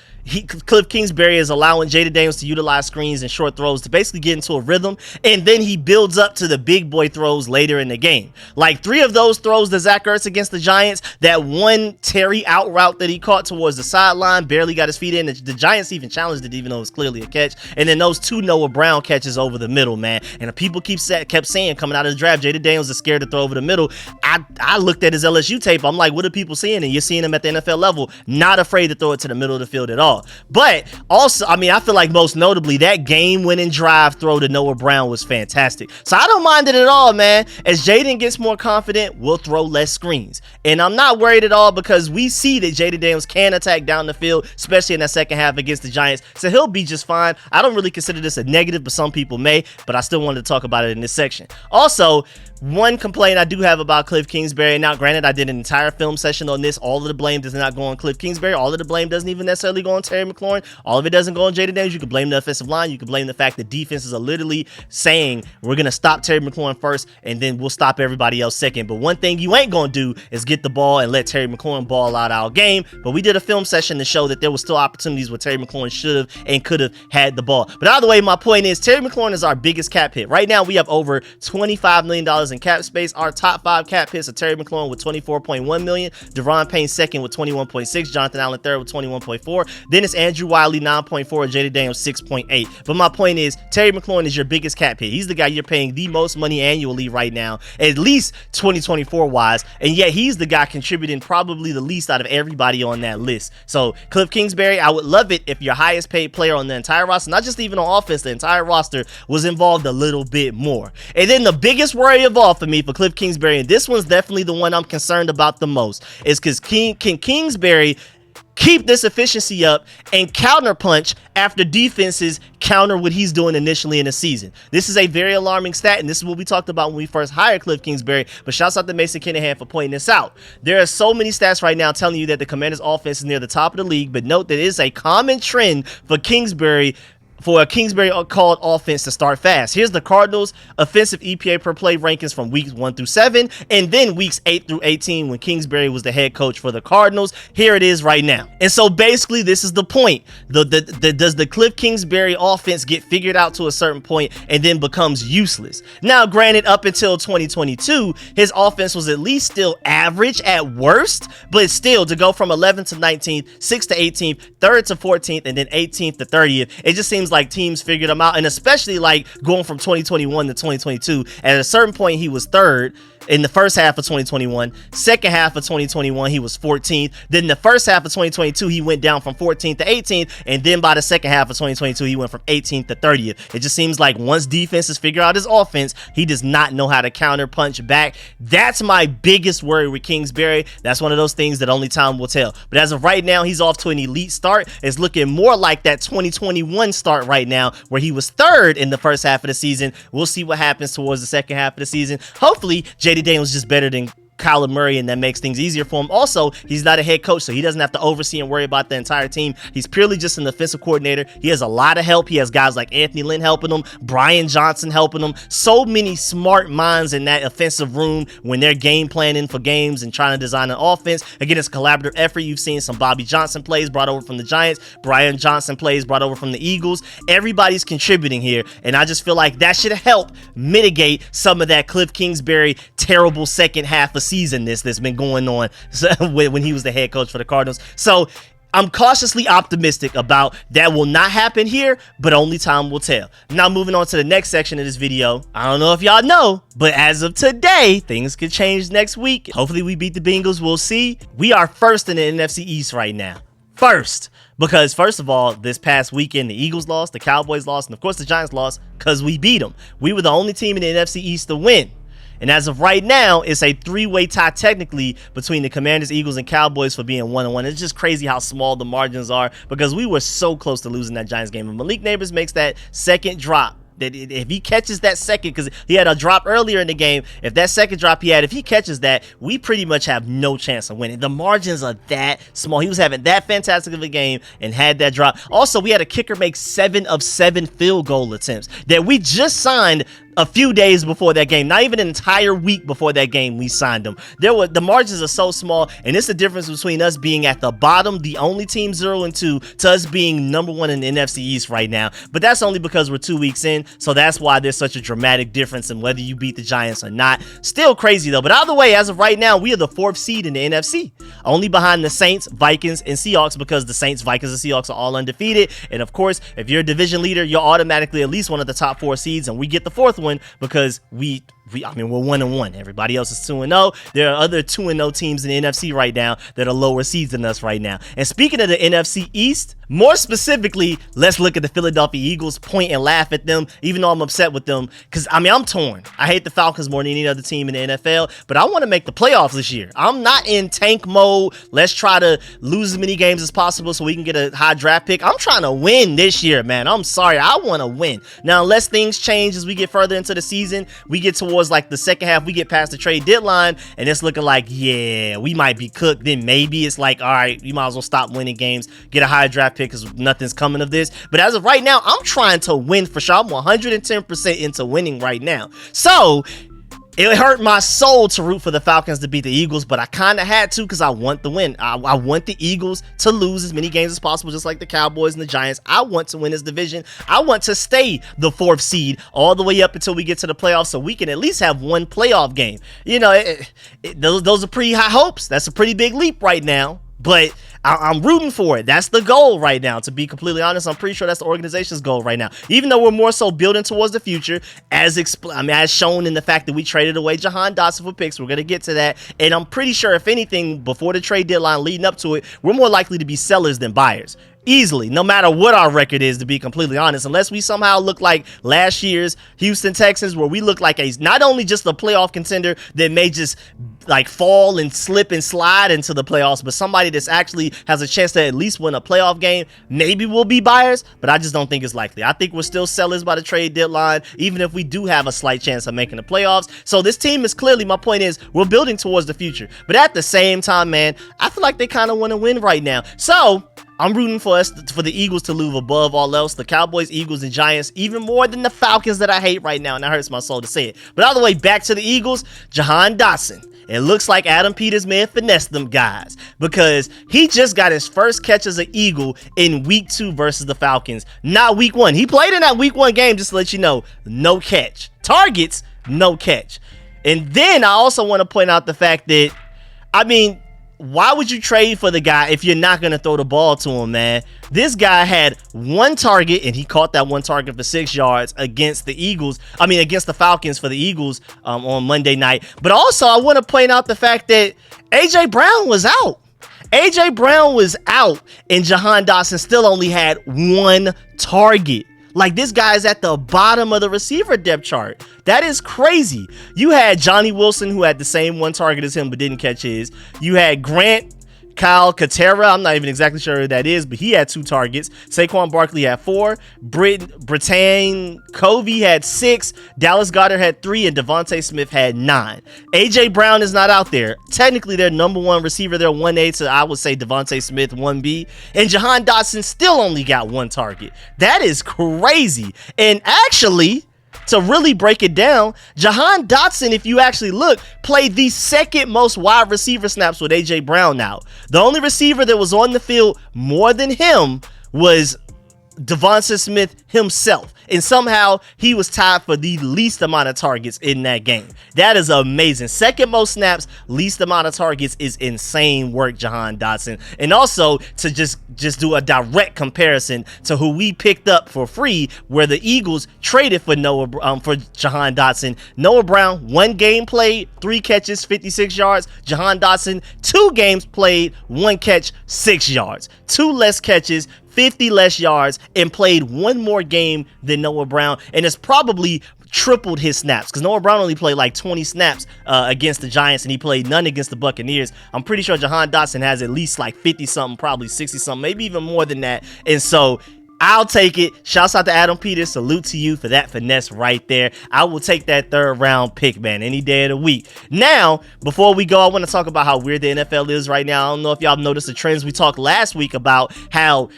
Cliff Kingsbury is allowing Jayden Daniels to utilize screens and short throws to basically get into a rhythm, and then he builds up to the big boy throws later in the game. Like 3 of those throws to Zach Ertz against the Giants, that one Terry out route that he caught towards the sideline, barely got his feet in. The Giants even challenged it, even though it was clearly a catch. And then those 2 Noah Brown catches over the middle, man. And people kept saying coming out of the draft, Jayden Daniels is scared to throw over the middle. I looked at his LSU tape. I'm like, what are people seeing? And you're seeing him at the NFL level, not afraid to throw it to the middle of the field at all. But also, I mean, I feel like most notably that game-winning drive throw to Noah Brown was fantastic. So I don't mind it at all, man. As Jayden gets more confident, we'll throw less screens. And I'm not worried at all because we see that Jayden Daniels can attack down the field, especially in that second half against the Giants. So he'll be just fine. I don't really consider this a negative, but some people may. But I still wanted to talk about it in this section. Also, one complaint I do have about Cliff Kingsbury. Now, granted, I did an entire film session on this. All of the blame does not go on Cliff Kingsbury. All of the blame doesn't even necessarily go on Terry McLaurin. All of it doesn't go on Jayden Daniels. You can blame the offensive line. You can blame the fact that defenses are literally saying, we're going to stop Terry McLaurin first, and then we'll stop everybody else second. But one thing you ain't going to do is get the ball and let Terry McLaurin ball out our game. But we did a film session to show that there was still opportunities where Terry McLaurin should have and could have had the ball. But either way, my point is, Terry McLaurin is our biggest cap hit. Right now, we have over $25 million in cap space. Our top 5 cap hits are Terry McLaurin with $24.1 million, Deron Payne second with $21.6, Jonathan Allen third with $21.4, then it's Andrew Wiley 9.4, Jayden Daniels 6.8. But my point is, Terry McLaurin is your biggest cap hit. He's the guy you're paying the most money annually right now, at least 2024 wise, and yet he's the guy contributing probably the least out of everybody on that list. So Cliff Kingsbury, I would love it if your highest paid player on the entire roster, not just even on offense, the entire roster, was involved a little bit more. And then the biggest worry of all for me for Cliff Kingsbury, and this one's definitely the one I'm concerned about the most, is because can Kingsbury keep this efficiency up and counterpunch after defenses counter what he's doing initially in the season. This is a very alarming stat, and this is what we talked about when we first hired Cliff Kingsbury, but shouts out to Mason Kinahan for pointing this out. There are so many stats right now telling you that the Commanders' offense is near the top of the league, but note that it is a common trend for a Kingsbury called offense to start fast. Here's the Cardinals offensive EPA per play rankings from weeks 1 through 7, and then weeks 8 through 18 when Kingsbury was the head coach for the Cardinals. Here it is right now. And so basically this is the point. Does the Cliff Kingsbury offense get figured out to a certain point and then becomes useless? Now, granted, up until 2022, his offense was at least still average at worst, but still to go from 11th to 19th, 6th to 18th, 3rd to 14th, and then 18th to 30th, it just seems like teams figured him out. And especially like going from 2021 to 2022, at a certain point he was 3rd in the first half of 2021. Second half of 2021 he was 14th. Then the first half of 2022 he went down from 14th to 18th, and then by the second half of 2022 he went from 18th to 30th. It just seems like once defenses figure out his offense, he does not know how to counter punch back. That's my biggest worry with Kingsbury. That's one of those things that only time will tell. But as of right now, he's off to an elite start. It's looking more like that 2021 start right now, where he was 3rd in the first half of the season. We'll see what happens towards the second half of the season. Hopefully Jayden Daniels is just better than Kyler Murray, and that makes things easier for him. Also, he's not a head coach, so he doesn't have to oversee and worry about the entire team. He's purely just an offensive coordinator. He has a lot of help. He has guys like Anthony Lynn helping him, Brian Johnson helping him. So many smart minds in that offensive room when they're game planning for games and trying to design an offense. Again, it's a collaborative effort. You've seen some Bobby Johnson plays brought over from the Giants, Brian Johnson plays brought over from the Eagles. Everybody's contributing here, and I just feel like that should help mitigate some of that Cliff Kingsbury terrible second half of season that's been going on when he was the head coach for the Cardinals. So I'm cautiously optimistic about that will not happen here, but only time will tell. Now, moving on to the next section of this video. I don't know if y'all know, but as of today, things could change next week. Hopefully we beat the Bengals. We'll see. We are first in the NFC East right now. First. Because first of all, this past weekend, the Eagles lost, the Cowboys lost, and of course the Giants lost because we beat them. We were the only team in the NFC East to win. And as of right now, it's a 3-way tie technically between the Commanders, Eagles, and Cowboys for being 1-1. It's just crazy how small the margins are because we were so close to losing that Giants game. And Malik Neighbors makes that second drop that if he catches that second, because he had a drop earlier in the game, if that second drop he had, if he catches that, we pretty much have no chance of winning. The margins are that small. He was having that fantastic of a game and had that drop. Also, we had a kicker make 7 of 7 field goal attempts that we just signed a few days before that game, not even an entire week before that game we signed them. The margins are so small, and it's the difference between us being at the bottom, the only team 0-2, to us being number 1 in the NFC East right now. But that's only because we're 2 weeks in, so that's why there's such a dramatic difference in whether you beat the Giants or not. Still crazy though. But either way, as of right now, we are the 4th seed in the NFC, only behind the Saints, Vikings, and Seahawks, because the Saints, Vikings, and Seahawks are all undefeated. And of course, if you're a division leader, you're automatically at least one of the top 4 seeds, and we get the 4th one because we're 1-1. Everybody else is 2-0. There are other 2-0 teams in the NFC right now that are lower seeds than us right now. And speaking of the NFC East, more specifically, let's look at the Philadelphia Eagles, point and laugh at them, even though I'm upset with them, because I'm torn. I hate the Falcons more than any other team in the NFL, but I want to make the playoffs this year. I'm not in tank mode. Let's try to lose as many games as possible so we can get a high draft pick. I'm trying to win this year, man. I'm sorry. I want to win. Now, unless things change as we get further into the season, we get towards like the second half, we get past the trade deadline, and it's looking like, yeah, we might be cooked. Then maybe it's like, all right, you might as well stop winning games, get a high draft pick, because nothing's coming of this. But as of right now, I'm trying to win for sure. I'm 110% into winning right now. So it hurt my soul to root for the Falcons to beat the Eagles, but I kind of had to because I want the win. I want the Eagles to lose as many games as possible, just like the Cowboys and the Giants. I want to win this division. I want to stay the 4th seed all the way up until we get to the playoffs, so we can at least have one playoff game. You know, those are pretty high hopes. That's a pretty big leap right now, but I'm rooting for it. That's the goal right now. To be completely honest, I'm pretty sure that's the organization's goal right now. Even though we're more so building towards the future, as shown in the fact that we traded away Jahan Dotson for picks. We're going to get to that. And I'm pretty sure, if anything, before the trade deadline leading up to it, we're more likely to be sellers than buyers. Easily, no matter what our record is, to be completely honest, unless we somehow look like last year's Houston Texans, where we look like not only just a playoff contender that may just like fall and slip and slide into the playoffs, but somebody that's actually has a chance to at least win a playoff game. Maybe we'll be buyers, but I just don't think it's likely. I think we're still sellers by the trade deadline, even if we do have a slight chance of making the playoffs. So this team is clearly, my point is, we're building towards the future. But at the same time, man, I feel like they kind of want to win right now. So I'm rooting for the Eagles to lose above all else. The Cowboys, Eagles, and Giants, even more than the Falcons that I hate right now, and that hurts my soul to say it. But all the way back to the Eagles, Jahan Dotson. It looks like Adam Peters may have finessed them guys, because he just got his first catch as an Eagle in week 2 versus the Falcons, not week 1. He played in that week 1 game, just to let you know. No catch. Targets, no catch. And then I also want to point out the fact that, why would you trade for the guy if you're not going to throw the ball to him, man? This guy had 1 target, and he caught that 1 target for 6 yards against the Falcons for the Eagles on Monday night. But also, I want to point out the fact that A.J. Brown was out. A.J. Brown was out, and Jahan Dotson still only had 1 target. Like, this guy's at the bottom of the receiver depth chart. That is crazy. You had Johnny Wilson, who had the same 1 target as him but didn't catch his. You had Grant Kyle Katera, I'm not even exactly sure who that is, but he had 2 targets. Saquon Barkley had 4. Britain Covey had 6. Dallas Goedert had 3, and Devontae Smith had 9. A.J. Brown is not out there. Technically, their number 1 receiver, they're 1A, so I would say Devontae Smith 1B. And Jahan Dotson still only got 1 target. That is crazy. And actually, to really break it down, Jahan Dotson, if you actually look, played the 2nd most wide receiver snaps with A.J. Brown now. The only receiver that was on the field more than him was Devonta Smith himself, and somehow he was tied for the least amount of targets in that game. That is amazing. 2nd most snaps, least amount of targets is insane work, Jahan Dotson. And also, to just do a direct comparison to who we picked up for free, where the Eagles traded for for Jahan Dotson. Noah Brown, 1 game played, 3 catches, 56 yards. Jahan Dotson, 2 games played, 1 catch, 6 yards. 2 less catches, 50 less yards, and played 1 more game than Noah Brown, and it's probably tripled his snaps, because Noah Brown only played like 20 snaps against the Giants, and he played none against the Buccaneers. I'm pretty sure Jahan Dotson has at least like 50 something, probably 60 something, maybe even more than that. And so I'll take it. Shouts out to Adam Peters. Salute to you for that finesse right there. I will take that 3rd round pick, man, any day of the week. Now, before we go, I want to talk about how weird the NFL is right now. I don't know if y'all noticed the trends. We talked last week about how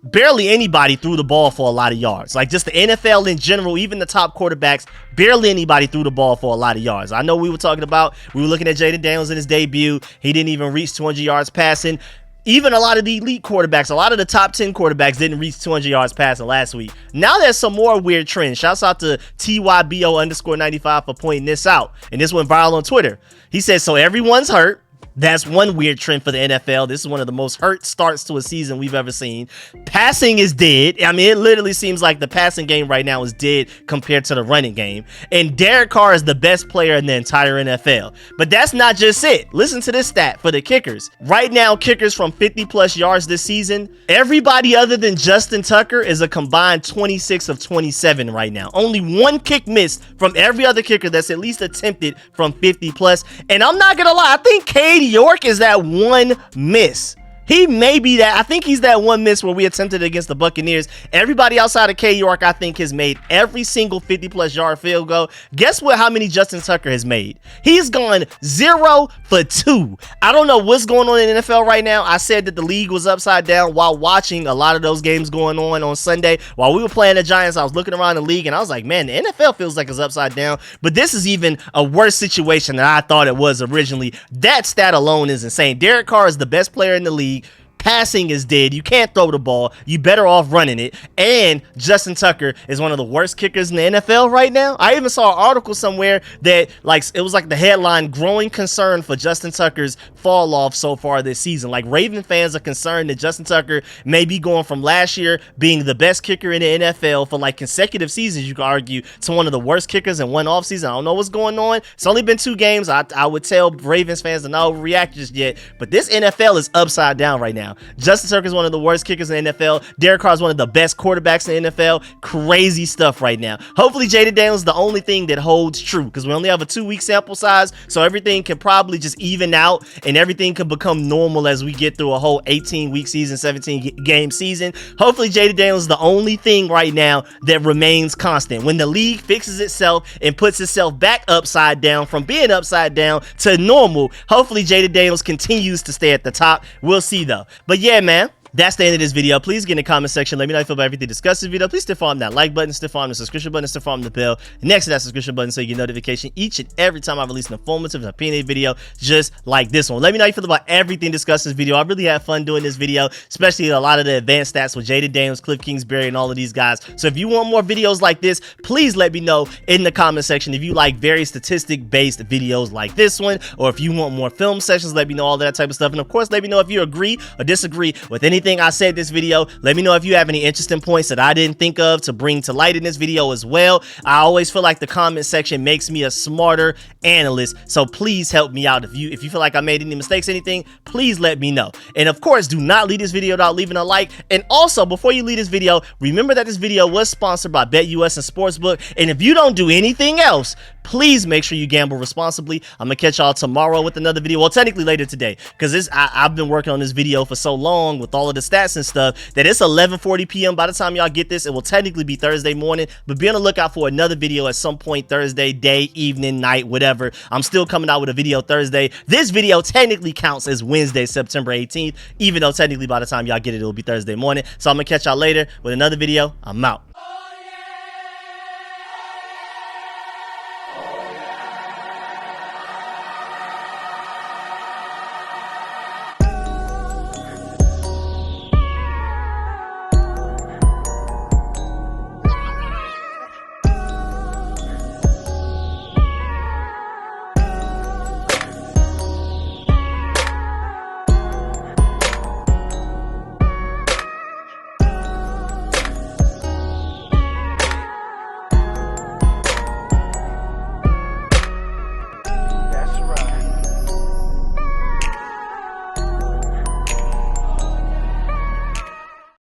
barely anybody threw the ball for a lot of yards. Like, just the NFL in general, even the top quarterbacks, barely anybody threw the ball for a lot of yards. I know we were looking at Jayden Daniels in his debut. He didn't even reach 200 yards passing. Even a lot of the elite quarterbacks, a lot of the top 10 quarterbacks didn't reach 200 yards passing last week. Now there's some more weird trends. Shouts out to TYBO_95 for pointing this out. And this went viral on Twitter. He says, so everyone's hurt. That's one weird trend for the NFL. This is one of the most hurt starts to a season we've ever seen. Passing is dead. I mean, it literally seems like the passing game right now is dead compared to the running game. And Derek Carr is the best player in the entire NFL. But that's not just it. Listen to this stat for the kickers. Right now, kickers from 50-plus yards this season, everybody other than Justin Tucker is a combined 26 of 27 right now. Only one kick missed from every other kicker that's at least attempted from 50-plus. And I'm not going to lie, I think Cade York is that one miss. He may be that. I think he's that one miss where we attempted against the Buccaneers. Everybody outside of K. York, I think, has made every single 50-plus yard field goal. Guess what? How many Justin Tucker has made? He's gone 0 for 2. I don't know what's going on in the NFL right now. I said that the league was upside down while watching a lot of those games going on Sunday. While we were playing the Giants, I was looking around the league, and I was like, man, the NFL feels like it's upside down. But this is even a worse situation than I thought it was originally. That stat alone is insane. Derek Carr is the best player in the league. Passing is dead. You can't throw the ball. You better off running it. And Justin Tucker is one of the worst kickers in the NFL right now. I even saw an article somewhere that it was like the headline, growing concern for Justin Tucker's fall off so far this season. Like, Raven fans are concerned that Justin Tucker may be going from last year being the best kicker in the NFL for like consecutive seasons, you could argue, to one of the worst kickers in one offseason. I don't know what's going on. It's only been 2 games. I would tell Ravens fans to not overreact just yet. But this NFL is upside down right now. Justin Tucker is one of the worst kickers in the NFL. Derek Carr is one of the best quarterbacks in the NFL. Crazy stuff right now. Hopefully, Jayden Daniels is the only thing that holds true, because we only have a 2-week sample size, so everything can probably just even out and everything can become normal as we get through a whole 18-week season, 17-game season. Hopefully, Jayden Daniels is the only thing right now that remains constant. When the league fixes itself and puts itself back upside down from being upside down to normal, hopefully Jayden Daniels continues to stay at the top. We'll see, though. But yeah, man, that's the end of this video. Please get in the comment section. Let me know how you feel about everything discussed in this video. Please stiff arm that like button, stiff arm the subscription button, stiff arm the bell next to that subscription button so you get notification each and every time I release an informative and opinionated video just like this one. Let me know how you feel about everything discussed in this video. I really had fun doing this video, especially a lot of the advanced stats with Jayden Daniels, KINGsbury, and all of these guys. So if you want more videos like this, please let me know in the comment section if you like very statistic-based videos like this one, or if you want more film sessions, let me know all that type of stuff. And of course, let me know if you agree or disagree with anything I said in this video. Let me know if you have any interesting points that I didn't think of to bring to light in this video as well. I always feel like the comment section makes me a smarter analyst, so please help me out. If you feel like I made any mistakes, anything, please let me know. And of course, do not leave this video without leaving a like. And also, before you leave this video, remember that this video was sponsored by BetUS and Sportsbook. And if you don't do anything else, please make sure you gamble responsibly. I'm gonna catch y'all tomorrow with another video. Well, technically later today, because I've been working on this video for so long with all of the stats and stuff that it's 11:40 p.m. by the time y'all get this. It will technically be Thursday morning, but be on the lookout for another video at some point Thursday day, evening, night, whatever. I'm still coming out with a video Thursday. This video technically counts as Wednesday, September 18th, even though technically by the time y'all get it, it'll be Thursday morning. So I'm gonna catch y'all later with another video. I'm out.